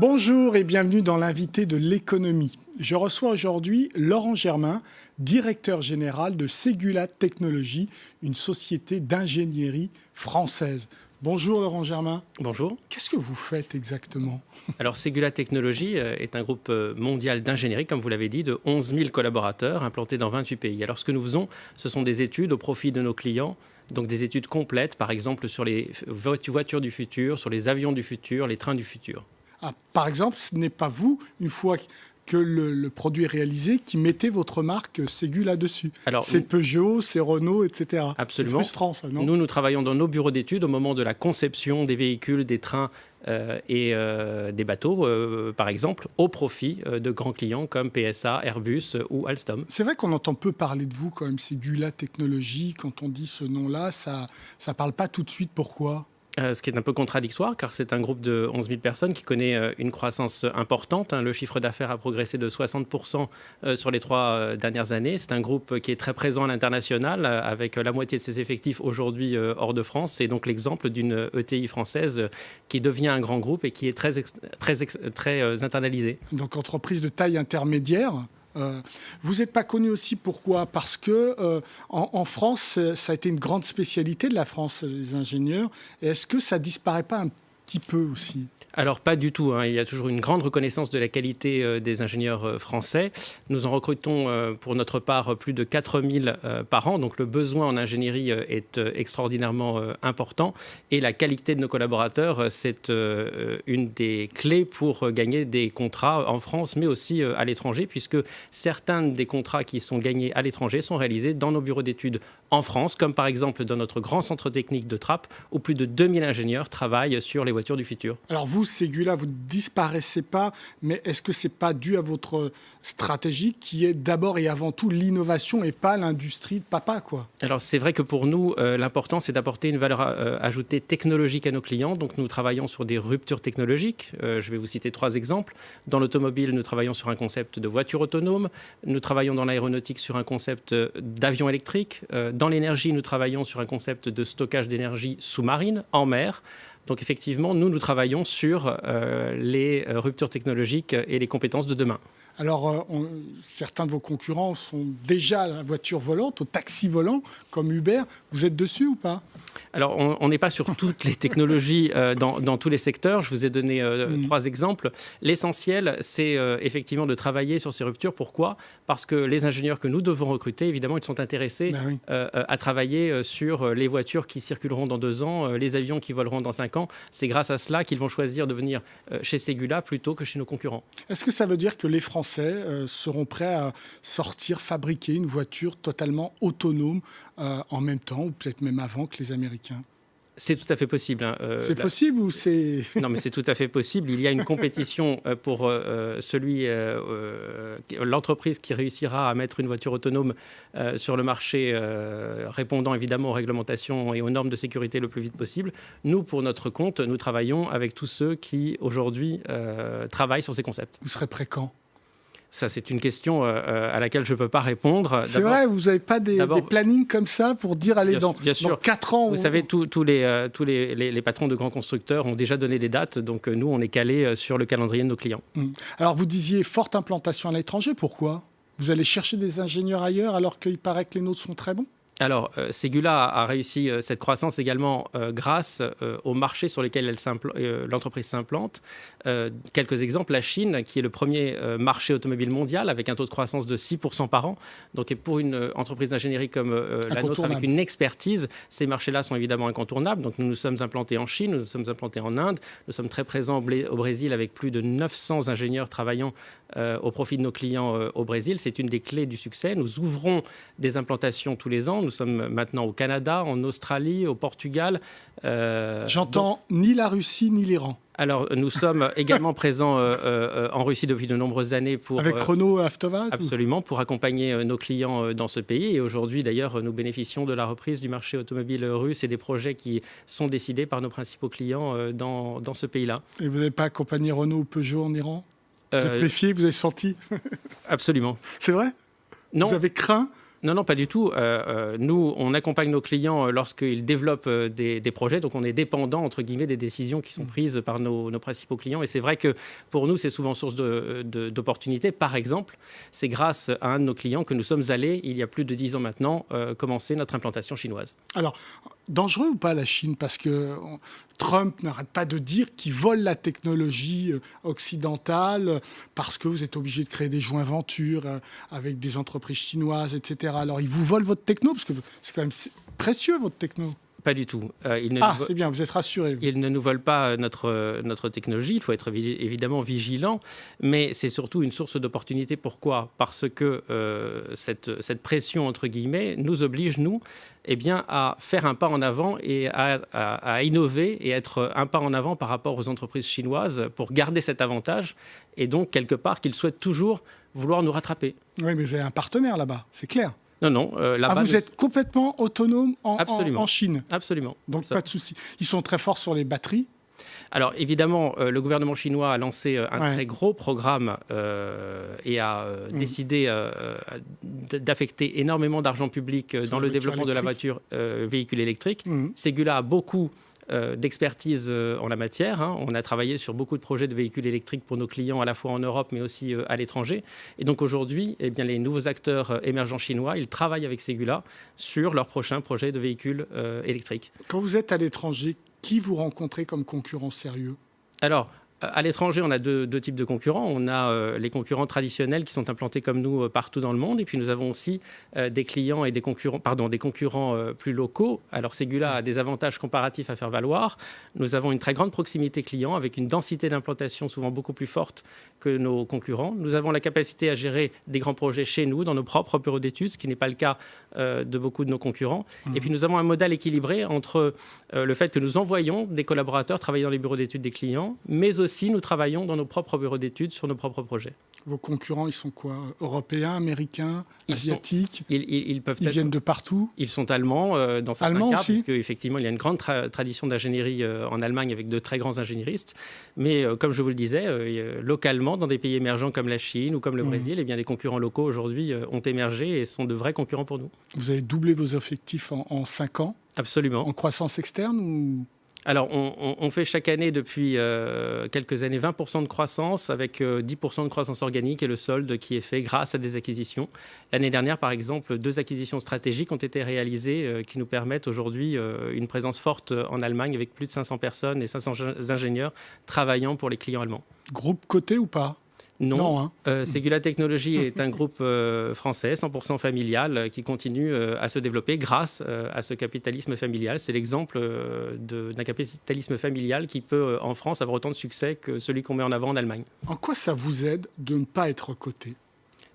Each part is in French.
Bonjour et bienvenue dans l'invité de l'économie. Je reçois aujourd'hui Laurent Germain, directeur général de Ségula Technologies, une société d'ingénierie française. Bonjour Laurent Germain. Bonjour. Qu'est-ce que vous faites exactement ? Alors Ségula Technologies est un groupe mondial d'ingénierie, comme vous l'avez dit, de 11 000 collaborateurs implantés dans 28 pays. Alors ce que nous faisons, ce sont des études au profit de nos clients, donc des études complètes, par exemple sur les voitures du futur, sur les avions du futur, les trains du futur. Ah, par exemple, ce n'est pas vous, une fois que le produit est réalisé, qui mettez votre marque Ségula dessus. Alors, c'est Peugeot, c'est Renault, etc. Absolument. C'est frustrant, ça, non ? Nous travaillons dans nos bureaux d'études au moment de la conception des véhicules, des trains et des bateaux, par exemple, au profit de grands clients comme PSA, Airbus ou Alstom. C'est vrai qu'on entend peu parler de vous quand même, Ségula Technologies. Quand on dit ce nom-là, ça ne parle pas tout de suite. Pourquoi ? Ce qui est un peu contradictoire, car c'est un groupe de 11 000 personnes qui connaît une croissance importante. Le chiffre d'affaires a progressé de 60% sur les 3 dernières années. C'est un groupe qui est très présent à l'international, avec la moitié de ses effectifs aujourd'hui hors de France. C'est donc l'exemple d'une ETI française qui devient un grand groupe et qui est très internalisée. Donc, entreprise de taille intermédiaire. Vous n'êtes pas connu aussi, pourquoi ? Parce que en France, ça a été une grande spécialité de la France, les ingénieurs. Et est-ce que ça disparaît pas un petit peu aussi ? Alors pas du tout, il y a toujours une grande reconnaissance de la qualité des ingénieurs français. Nous en recrutons pour notre part plus de 4000 par an, donc le besoin en ingénierie est extraordinairement important. Et la qualité de nos collaborateurs, c'est une des clés pour gagner des contrats en France, mais aussi à l'étranger, puisque certains des contrats qui sont gagnés à l'étranger sont réalisés dans nos bureaux d'études en France, comme par exemple dans notre grand centre technique de Trappes, où plus de 2000 ingénieurs travaillent sur les voitures du futur. Alors vous, Ségula, vous ne disparaissez pas, mais est-ce que ce n'est pas dû à votre stratégie qui est d'abord et avant tout l'innovation et pas l'industrie de papa, quoi ? Alors c'est vrai que pour nous, l'important c'est d'apporter une valeur ajoutée technologique à nos clients. Donc nous travaillons sur des ruptures technologiques. Je vais vous citer 3 exemples. Dans l'automobile, nous travaillons sur un concept de voiture autonome. Nous travaillons dans l'aéronautique sur un concept d'avion électrique. Dans l'énergie, nous travaillons sur un concept de stockage d'énergie sous-marine en mer. Donc effectivement, nous travaillons sur les ruptures technologiques et les compétences de demain. Alors, certains de vos concurrents sont déjà à la voiture volante, au taxi volant, comme Uber. Vous êtes dessus ou pas ? Alors, on n'est pas sur toutes les technologies dans tous les secteurs. Je vous ai donné 3 exemples. L'essentiel, c'est effectivement de travailler sur ces ruptures. Pourquoi ? Parce que les ingénieurs que nous devons recruter, évidemment, ils sont intéressés à travailler sur les voitures qui circuleront dans 2 ans, les avions qui voleront dans 5 ans. C'est grâce à cela qu'ils vont choisir de venir chez Ségula plutôt que chez nos concurrents. Est-ce que ça veut dire que les Français seront prêts à fabriquer une voiture totalement autonome en même temps, ou peut-être même avant que les Américains ? C'est tout à fait possible. C'est possible ou c'est... Non, mais c'est tout à fait possible. Il y a une compétition pour l'entreprise qui réussira à mettre une voiture autonome sur le marché, répondant évidemment aux réglementations et aux normes de sécurité le plus vite possible. Nous, pour notre compte, nous travaillons avec tous ceux qui, aujourd'hui, travaillent sur ces concepts. Vous serez prêt quand ? Ça, c'est une question à laquelle je ne peux pas répondre. C'est vrai, vous n'avez pas des plannings comme ça pour dire, allez, dans 4 ans... Vous savez, tous les patrons de grands constructeurs ont déjà donné des dates, donc nous, on est calés sur le calendrier de nos clients. Alors, vous disiez forte implantation à l'étranger, pourquoi ? Vous allez chercher des ingénieurs ailleurs alors qu'il paraît que les nôtres sont très bons ? Alors, Ségula a réussi cette croissance également grâce au marché sur lesquels l'entreprise s'implante. Quelques exemples, la Chine, qui est le premier marché automobile mondial avec un taux de croissance de 6% par an. Donc, pour une entreprise d'ingénierie comme la nôtre, avec une expertise, ces marchés-là sont évidemment incontournables. Donc, nous sommes implantés en Chine, nous sommes implantés en Inde, nous sommes très présents au Brésil avec plus de 900 ingénieurs travaillant au profit de nos clients au Brésil. C'est une des clés du succès. Nous ouvrons des implantations tous les ans. Nous sommes maintenant au Canada, en Australie, au Portugal. J'entends ni la Russie ni l'Iran. Alors, nous sommes également présents en Russie depuis de nombreuses années. Avec Renault et Avtovad ? Absolument, pour accompagner nos clients dans ce pays. Et aujourd'hui, d'ailleurs, nous bénéficions de la reprise du marché automobile russe et des projets qui sont décidés par nos principaux clients dans ce pays-là. Et vous n'avez pas accompagné Renault ou Peugeot en Iran ? Vous êtes méfié, vous avez senti ? Absolument. C'est vrai ? Non. Vous avez craint Non, non, pas du tout. Nous, on accompagne nos clients lorsqu'ils développent des projets. Donc, on est dépendant, entre guillemets, des décisions qui sont prises par nos principaux clients. Et c'est vrai que pour nous, c'est souvent source d'opportunités. Par exemple, c'est grâce à un de nos clients que nous sommes allés, il y a plus de 10 ans maintenant, commencer notre implantation chinoise. Alors, dangereux ou pas la Chine? Parce que Trump n'arrête pas de dire qu'il vole la technologie occidentale parce que vous êtes obligé de créer des joint ventures avec des entreprises chinoises, etc. Alors, il vous vole votre techno? Parce que c'est quand même précieux, votre techno. Pas du tout. C'est bien, vous êtes rassuré. Ils ne nous volent pas notre technologie. Il faut être évidemment vigilant, mais c'est surtout une source d'opportunité. Pourquoi? Parce que cette pression, entre guillemets, nous oblige, nous, à faire un pas en avant et à innover et être un pas en avant par rapport aux entreprises chinoises pour garder cet avantage et donc, quelque part, qu'ils souhaitent toujours vouloir nous rattraper. Oui, mais vous avez un partenaire là-bas, c'est clair. Non, non. Vous êtes complètement autonome en Chine? Absolument. Donc, pas de souci. Ils sont très forts sur les batteries? Alors évidemment, le gouvernement chinois a lancé un très gros programme et a décidé d'affecter énormément d'argent public dans le développement de la voiture véhicule électrique. Ségula a beaucoup d'expertise en la matière. On a travaillé sur beaucoup de projets de véhicules électriques pour nos clients à la fois en Europe mais aussi à l'étranger. Et donc aujourd'hui, les nouveaux acteurs émergents chinois, ils travaillent avec Ségula sur leur prochain projet de véhicules électriques. Quand vous êtes à l'étranger, qui vous rencontrez comme concurrent sérieux? Alors, à l'étranger, on a deux types de concurrents. On a les concurrents traditionnels qui sont implantés comme nous partout dans le monde. Et puis, nous avons aussi des clients et des concurrents plus locaux. Alors, Ségula a des avantages comparatifs à faire valoir. Nous avons une très grande proximité client avec une densité d'implantation souvent beaucoup plus forte que nos concurrents. Nous avons la capacité à gérer des grands projets chez nous, dans nos propres bureaux d'études, ce qui n'est pas le cas de beaucoup de nos concurrents. Et puis, nous avons un modèle équilibré entre le fait que nous envoyons des collaborateurs travailler dans les bureaux d'études des clients, mais aussi nous travaillons dans nos propres bureaux d'études sur nos propres projets. Vos concurrents, ils sont quoi? Européens, américains, asiatiques? Ils viennent de partout? Ils sont allemands dans certains allemands cas, aussi, puisque effectivement il y a une grande tradition d'ingénierie en Allemagne avec de très grands ingénieristes. Mais comme je vous le disais, localement, dans des pays émergents comme la Chine ou comme le Brésil, les concurrents locaux aujourd'hui ont émergé et sont de vrais concurrents pour nous. Vous avez doublé vos effectifs en 5 ans? Absolument. En croissance externe ou... Alors, on fait chaque année depuis quelques années 20% de croissance avec 10% de croissance organique et le solde qui est fait grâce à des acquisitions. L'année dernière, par exemple, 2 acquisitions stratégiques ont été réalisées qui nous permettent aujourd'hui une présence forte en Allemagne avec plus de 500 personnes et 500 ingénieurs travaillant pour les clients allemands. Groupe coté ou pas? Non. Ségula Technologies est un groupe français, 100% familial, qui continue à se développer grâce à ce capitalisme familial. C'est l'exemple d'un capitalisme familial qui peut, en France, avoir autant de succès que celui qu'on met en avant en Allemagne. En quoi ça vous aide de ne pas être coté?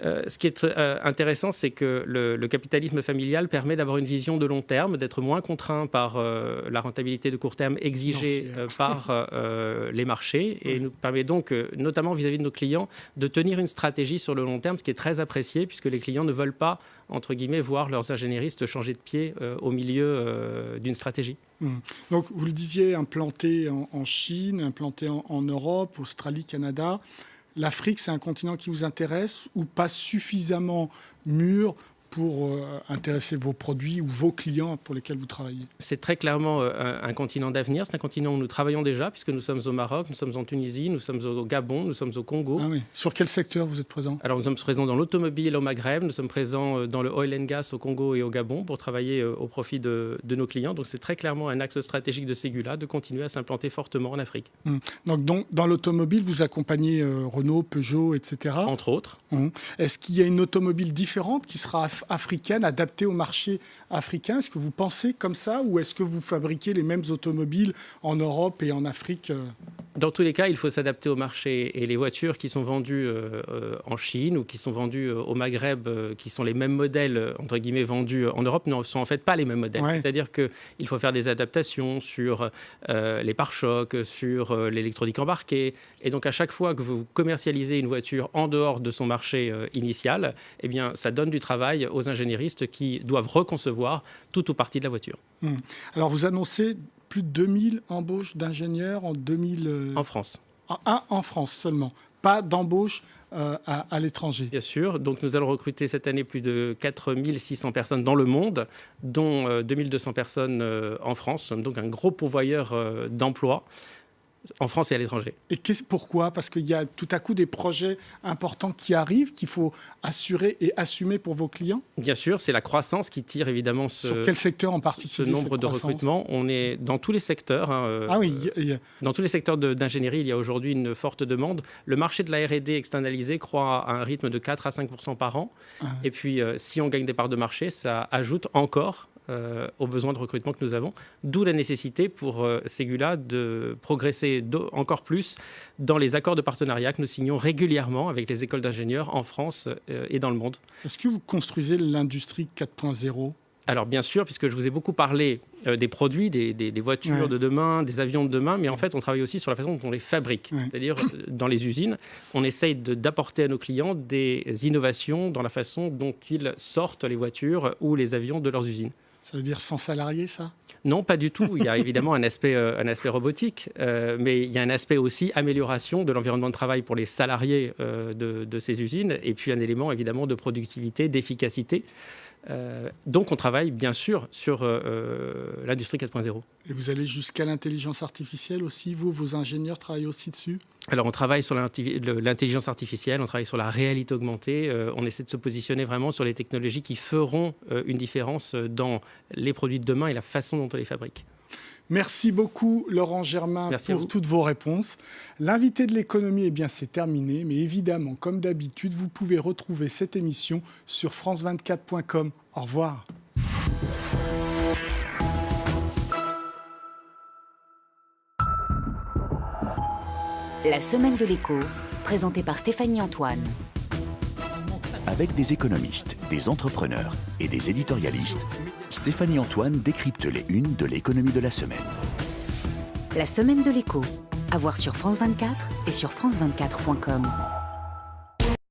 Ce qui est intéressant, c'est que le capitalisme familial permet d'avoir une vision de long terme, d'être moins contraint par la rentabilité de court terme exigée par les marchés et nous permet donc, notamment vis-à-vis de nos clients, de tenir une stratégie sur le long terme, ce qui est très apprécié puisque les clients ne veulent pas, entre guillemets, voir leurs ingénieristes changer de pied au milieu d'une stratégie. Donc, vous le disiez, implanté en Chine, implanté en Europe, Australie, Canada. L'Afrique, c'est un continent qui vous intéresse ou pas suffisamment mûr pour intéresser vos produits ou vos clients pour lesquels vous travaillez? C'est très clairement un continent d'avenir. C'est un continent où nous travaillons déjà, puisque nous sommes au Maroc, nous sommes en Tunisie, nous sommes au Gabon, nous sommes au Congo. Ah oui. Sur quel secteur vous êtes présent? Alors, nous sommes présents dans l'automobile au Maghreb, nous sommes présents dans le oil and gas au Congo et au Gabon pour travailler au profit de nos clients. Donc, c'est très clairement un axe stratégique de Ségula de continuer à s'implanter fortement en Afrique. Donc, dans l'automobile, vous accompagnez Renault, Peugeot, etc. Entre autres. Est-ce qu'il y a une automobile différente qui sera africaine, adaptée au marché africain? Est-ce que vous pensez comme ça ou est-ce que vous fabriquez les mêmes automobiles en Europe et en Afrique? Dans tous les cas, il faut s'adapter au marché et les voitures qui sont vendues en Chine ou qui sont vendues au Maghreb, qui sont les mêmes modèles, entre guillemets, vendus en Europe, ne sont en fait pas les mêmes modèles. Ouais. C'est-à-dire qu'il faut faire des adaptations sur les pare-chocs, sur l'électronique embarquée. Et donc, à chaque fois que vous commercialisez une voiture en dehors de son marché initial, eh bien, ça donne du travail aux ingénieristes qui doivent reconcevoir tout ou partie de la voiture. Alors, vous annoncez plus de 2000 embauches d'ingénieurs en 2000... En France. En France seulement, pas d'embauche à l'étranger. Bien sûr. Donc, nous allons recruter cette année plus de 4600 personnes dans le monde, dont 2200 personnes en France. Nous sommes donc un gros pourvoyeur d'emplois en France et à l'étranger. Et pourquoi ? Parce qu'il y a tout à coup des projets importants qui arrivent, qu'il faut assurer et assumer pour vos clients ? Bien sûr, c'est la croissance qui tire évidemment Sur quel secteur en particulier ce nombre de recrutements. On est dans tous les secteurs. Dans tous les secteurs d'ingénierie, il y a aujourd'hui une forte demande. Le marché de la R&D externalisée croît à un rythme de 4 à 5% par an. Et puis, si on gagne des parts de marché, ça ajoute encore aux besoins de recrutement que nous avons, d'où la nécessité pour Ségula de progresser encore plus dans les accords de partenariat que nous signons régulièrement avec les écoles d'ingénieurs en France et dans le monde. Est-ce que vous construisez l'industrie 4.0 ? Alors bien sûr, puisque je vous ai beaucoup parlé des produits, des voitures de demain, des avions de demain, mais en fait on travaille aussi sur la façon dont on les fabrique. C'est-à-dire dans les usines, on essaye d'apporter à nos clients des innovations dans la façon dont ils sortent les voitures ou les avions de leurs usines. Ça veut dire sans salariés, ça ? Non, pas du tout. Il y a évidemment un aspect robotique, mais il y a un aspect aussi amélioration de l'environnement de travail pour les salariés de ces usines, et puis un élément évidemment de productivité, d'efficacité. Donc on travaille bien sûr sur l'industrie 4.0. Et vous allez jusqu'à l'intelligence artificielle aussi, vos ingénieurs travaillent aussi dessus ? Alors on travaille sur l'intelligence artificielle, on travaille sur la réalité augmentée, on essaie de se positionner vraiment sur les technologies qui feront une différence dans les produits de demain et la façon dont on les fabrique. Merci beaucoup Laurent Germain pour toutes vos réponses. L'invité de l'économie, c'est terminé, mais évidemment, comme d'habitude, vous pouvez retrouver cette émission sur france24.com. Au revoir. La semaine de l'écho, présentée par Stéphanie Antoine. Avec des économistes, des entrepreneurs et des éditorialistes, Stéphanie Antoine décrypte les unes de l'économie de la semaine. La semaine de l'écho, à voir sur France 24 et sur france24.com.